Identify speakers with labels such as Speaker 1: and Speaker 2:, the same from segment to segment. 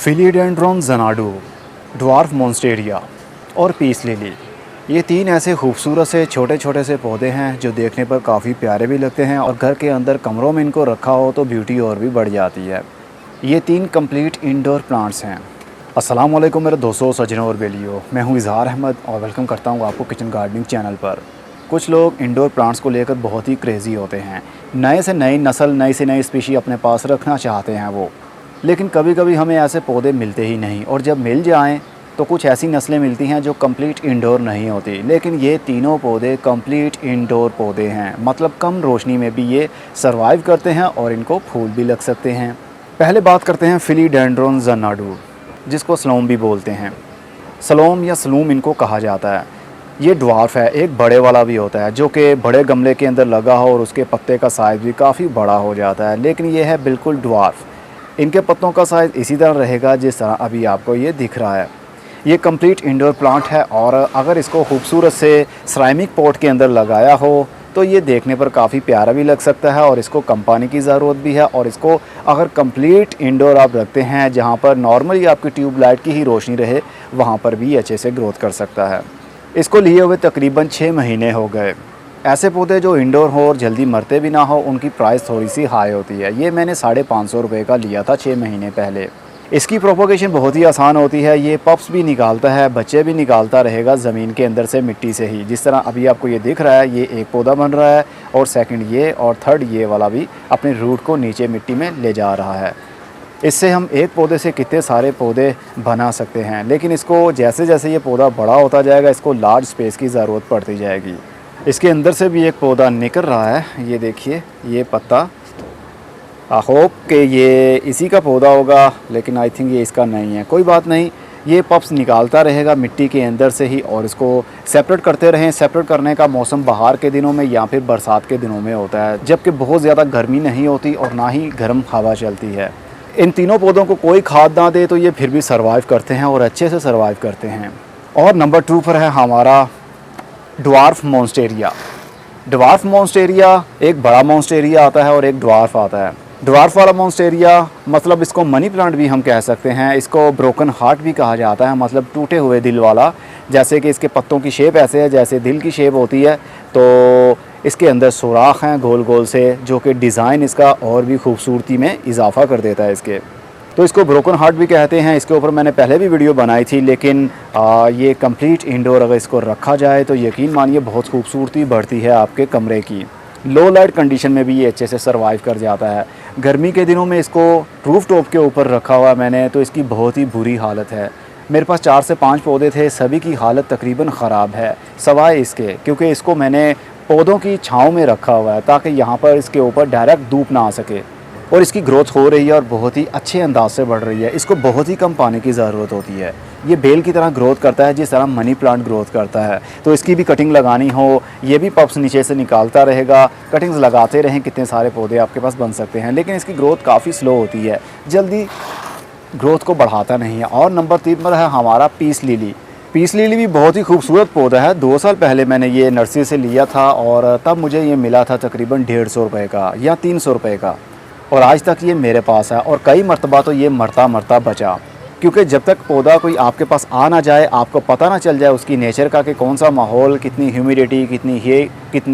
Speaker 1: फिलिडेंड्रोन ज़नाडू, dwarf मोन्स्टेरिया और peace lily, ये तीन ऐसे खूबसूरत से छोटे छोटे से पौधे हैं जो देखने पर काफ़ी प्यारे भी लगते हैं और घर के अंदर कमरों में इनको रखा हो तो ब्यूटी और भी बढ़ जाती है। ये तीन कंप्लीट इंडोर प्लांट्स हैं। अस्सलाम वालेकुम मेरे दोस्तों, सज्जनों और बेलियों, मैं हूँ इज़हार अहमद और वेलकम करता हूँ आपको किचन गार्डनिंग चैनल पर। कुछ लोग इंडोर प्लांट्स को लेकर बहुत ही क्रेज़ी होते हैं, नए से नई नस्ल, नई से नई स्पीशी अपने पास रखना चाहते हैं वो, लेकिन कभी कभी हमें ऐसे पौधे मिलते ही नहीं और जब मिल जाएं तो कुछ ऐसी नस्लें मिलती हैं जो कंप्लीट इंडोर नहीं होती। लेकिन ये तीनों पौधे कंप्लीट इंडोर पौधे हैं, मतलब कम रोशनी में भी ये सरवाइव करते हैं और इनको फूल भी लग सकते हैं। पहले बात करते हैं फिलिडेंड्रोन ज़नाडू, जिसको सलोम भी बोलते हैं। सलोम या सलूम इनको कहा जाता है। ये ड्वार्फ है, एक बड़े वाला भी होता है जो कि बड़े गमले के अंदर लगा हो और उसके पत्ते का साइज़ भी काफ़ी बड़ा हो जाता है, लेकिन ये है बिल्कुल ड्वार्फ। इनके पत्तों का साइज़ इसी तरह रहेगा जिस तरह अभी आपको ये दिख रहा है। ये कंप्लीट इंडोर प्लांट है और अगर इसको खूबसूरत से सिरेमिक पॉट के अंदर लगाया हो तो ये देखने पर काफ़ी प्यारा भी लग सकता है और इसको कम पानी की ज़रूरत भी है। और इसको अगर कंप्लीट इंडोर आप रखते हैं जहाँ पर नॉर्मली आपकी ट्यूबलाइट की ही रोशनी रहे, वहाँ पर भी अच्छे से ग्रोथ कर सकता है। इसको लिए हुए तकरीबन 6 महीने हो गए। ऐसे पौधे जो इंडोर हो और जल्दी मरते भी ना हो, उनकी प्राइस थोड़ी सी हाई होती है। ये मैंने 550 रुपये का लिया था 6 महीने पहले। इसकी प्रोपोगेशन बहुत ही आसान होती है। ये पप्स भी निकालता है, बच्चे भी निकालता रहेगा ज़मीन के अंदर से, मिट्टी से ही। जिस तरह अभी आपको ये दिख रहा है, ये एक पौधा बन रहा है और सेकंड ये और थर्ड ये वाला भी अपने रूट को नीचे मिट्टी में ले जा रहा है। इससे हम एक पौधे से कितने सारे पौधे बना सकते हैं, लेकिन इसको जैसे जैसे ये पौधा बड़ा होता जाएगा इसको लार्ज स्पेस की ज़रूरत पड़ती जाएगी। इसके अंदर से भी एक पौधा निकल रहा है, ये देखिए ये पत्ता। आई होप कि ये इसी का पौधा होगा, लेकिन आई थिंक ये इसका नहीं है। कोई बात नहीं, ये पप्स निकालता रहेगा मिट्टी के अंदर से ही और इसको सेपरेट करते रहें। सेपरेट करने का मौसम बाहर के दिनों में या फिर बरसात के दिनों में होता है, जबकि बहुत ज़्यादा गर्मी नहीं होती और ना ही गर्म हवा चलती है। इन तीनों पौधों को कोई खाद ना दे तो ये फिर भी सर्वाइव करते हैं और अच्छे से सर्वाइव करते हैं। और नंबर 2 पर है हमारा ड्वार्फ मोन्स्टेरिया। ड्वार्फ मोन्स्टेरिया, एक बड़ा मोन्स्टेरिया आता है और एक ड्वार्फ आता है। ड्वार्फ वाला मोन्स्टेरिया मतलब इसको मनी प्लांट भी हम कह सकते हैं, इसको ब्रोकन हार्ट भी कहा जाता है, मतलब टूटे हुए दिल वाला। जैसे कि इसके पत्तों की शेप ऐसे है जैसे दिल की शेप होती है, तो इसके अंदर सुराख हैं गोल गोल से, जो कि डिज़ाइन इसका और भी खूबसूरती में इजाफा कर देता है इसके। तो इसको ब्रोकन हार्ट भी कहते हैं। इसके ऊपर मैंने पहले भी वीडियो बनाई थी, लेकिन ये कंप्लीट इंडोर अगर इसको रखा जाए तो यकीन मानिए बहुत खूबसूरती बढ़ती है आपके कमरे की। लो लाइट कंडीशन में भी ये अच्छे से सरवाइव कर जाता है। गर्मी के दिनों में इसको रूफ टॉप के ऊपर रखा हुआ मैंने, तो इसकी बहुत ही बुरी हालत है। मेरे पास 4 से 5 पौधे थे, सभी की हालत तकरीबन ख़राब है सवाए इसके, क्योंकि इसको मैंने पौधों की छाँव में रखा हुआ है ताकि यहाँ पर इसके ऊपर डायरेक्ट धूप ना आ सके। और इसकी ग्रोथ हो रही है और बहुत ही अच्छे अंदाज से बढ़ रही है। इसको बहुत ही कम पानी की ज़रूरत होती है। ये बेल की तरह ग्रोथ करता है जिस तरह मनी प्लांट ग्रोथ करता है। तो इसकी भी कटिंग लगानी हो, ये भी पप्स नीचे से निकालता रहेगा। कटिंग्स लगाते रहें, कितने सारे पौधे आपके पास बन सकते हैं। लेकिन इसकी ग्रोथ काफ़ी स्लो होती है, जल्दी ग्रोथ को बढ़ाता नहीं है। और नंबर 3 पर है हमारा पीस लिली। पीस लिली भी बहुत ही खूबसूरत पौधा है। 2 साल पहले मैंने ये नर्सरी से लिया था और तब मुझे ये मिला था तकरीबन 150 रुपये का या 300 रुपये का, और आज तक ये मेरे पास है। और कई मरतबा तो ये मरता मरता बचा, क्योंकि जब तक पौधा कोई आपके पास आ ना जाए, आपको पता ना चल जाए उसकी नेचर का कि कौन सा माहौल, कितनी ह्यूमिडिटी, कितनी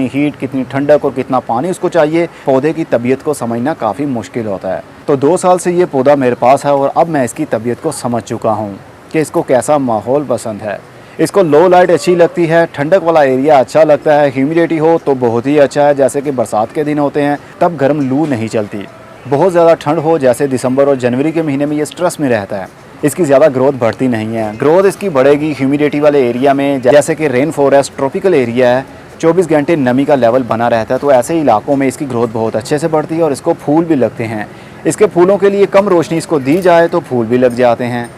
Speaker 1: हीट, कितनी ठंडक और कितना पानी उसको चाहिए, पौधे की तबीयत को समझना काफ़ी मुश्किल होता है। तो 2 साल से ये पौधा मेरे पास है और अब मैं इसकी तबीयत को समझ चुका हूँ कि इसको कैसा माहौल पसंद है। इसको लो लाइट अच्छी लगती है, ठंडक वाला एरिया अच्छा लगता है, ह्यूमिडिटी हो तो बहुत ही अच्छा है, जैसे कि बरसात के दिन होते हैं तब गर्म लू नहीं चलती। बहुत ज़्यादा ठंड हो जैसे दिसंबर और जनवरी के महीने में ये स्ट्रेस में रहता है। इसकी ज़्यादा ग्रोथ बढ़ती नहीं है। ग्रोथ इसकी बढ़ेगी ह्यूमिडिटी वाले एरिया में, जैसे कि रेन फॉरेस्ट ट्रॉपिकल एरिया है, 24 घंटे नमी का लेवल बना रहता है, तो ऐसे इलाकों में इसकी ग्रोथ बहुत अच्छे से बढ़ती है और इसको फूल भी लगते हैं। इसके फूलों के लिए कम रोशनी इसको दी जाए तो फूल भी लग जाते हैं।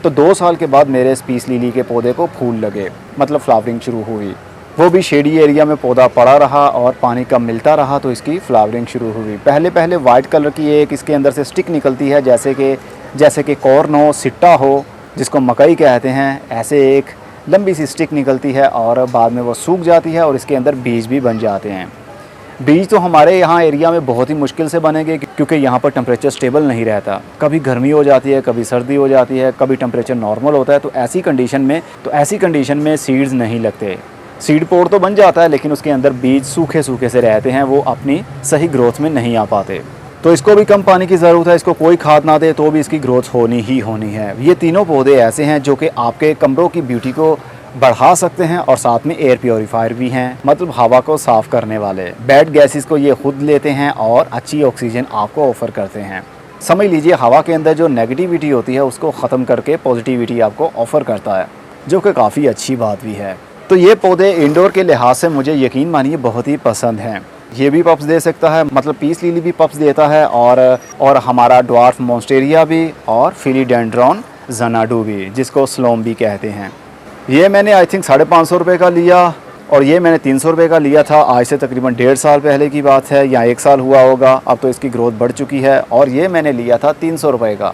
Speaker 1: तो 2 साल के बाद मेरे इस पीस लिली के पौधे को फूल लगे, मतलब फ्लावरिंग शुरू हुई। वो भी शेडी एरिया में पौधा पड़ा रहा और पानी कम मिलता रहा तो इसकी फ्लावरिंग शुरू हुई। पहले पहले वाइट कलर की एक इसके अंदर से स्टिक निकलती है, जैसे कि कॉर्न हो, सिट्टा हो, जिसको मकई कहते हैं, ऐसे एक लंबी सी स्टिक निकलती है और बाद में वो सूख जाती है और इसके अंदर बीज भी बन जाते हैं। बीज तो हमारे यहाँ एरिया में बहुत ही मुश्किल से बनेंगे क्योंकि यहाँ पर टेम्परेचर स्टेबल नहीं रहता। कभी गर्मी हो जाती है, कभी सर्दी हो जाती है, कभी टेम्परेचर नॉर्मल होता है। तो ऐसी कंडीशन में सीड्स नहीं लगते। सीड पोड तो बन जाता है लेकिन उसके अंदर बीज सूखे सूखे से रहते हैं, वो अपनी सही ग्रोथ में नहीं आ पाते। तो इसको भी कम पानी की ज़रूरत है। इसको कोई खाद ना दे तो भी इसकी ग्रोथ होनी ही होनी है। ये तीनों पौधे ऐसे हैं जो कि आपके कमरों की ब्यूटी को बढ़ा सकते हैं और साथ में एयर प्योरीफायर भी हैं, मतलब हवा को साफ़ करने वाले। बैड गैसेस को ये खुद लेते हैं और अच्छी ऑक्सीजन आपको ऑफ़र करते हैं। समझ लीजिए हवा के अंदर जो नेगेटिविटी होती है उसको ख़त्म करके पॉजिटिविटी आपको ऑफ़र करता है, जो कि काफ़ी अच्छी बात भी है। तो ये पौधे इंडोर के लिहाज से मुझे यकीन मानिए बहुत ही पसंद हैं। ये भी पप्स दे सकता है, मतलब पीस लिली भी पप्स देता है और हमारा ड्वार्फ मॉन्स्टेरिया भी और फिलीडेंड्रॉन ज़नाडू भी, जिसको स्लोम भी कहते हैं। ये मैंने आई थिंक 550 रुपये का लिया और ये मैंने 300 रुपये का लिया था। आज से तकरीबन 1.5 साल पहले की बात है या 1 साल हुआ होगा। अब तो इसकी ग्रोथ बढ़ चुकी है और ये मैंने लिया था 300 रुपये का।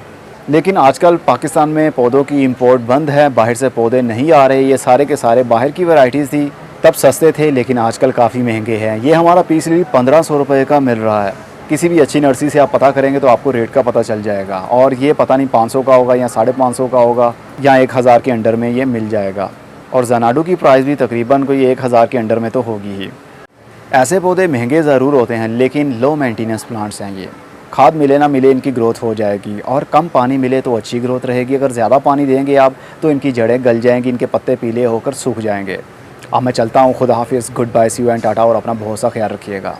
Speaker 1: लेकिन आजकल पाकिस्तान में पौधों की इंपोर्ट बंद है, बाहर से पौधे नहीं आ रहे। ये सारे के सारे बाहर की वैरायटीज़ थी, तब सस्ते थे लेकिन आजकल काफ़ी महंगे हैं। ये हमारा पीस लिली 1500 रुपये का मिल रहा है। किसी भी अच्छी नर्सरी से आप पता करेंगे तो आपको रेट का पता चल जाएगा। और ये पता नहीं 500 का होगा या 550 का होगा या 1000 के अंडर में ये मिल जाएगा। और ज़नाडू की प्राइस भी तकरीबन कोई 1000 के अंडर में तो होगी ही। ऐसे पौधे महंगे ज़रूर होते हैं लेकिन लो मेंटेनेंस प्लांट्स हैं ये। खाद मिले ना मिले इनकी ग्रोथ हो जाएगी और कम पानी मिले तो अच्छी ग्रोथ रहेगी। अगर ज़्यादा पानी देंगे आप तो इनकी जड़ें गल जाएंगी, इनके पत्ते पीले होकर सूख जाएंगे। अब मैं चलता हूँ। खुदा हाफिज़, goodbye, see you and tata, और अपना बहुत सा ख्याल रखिएगा।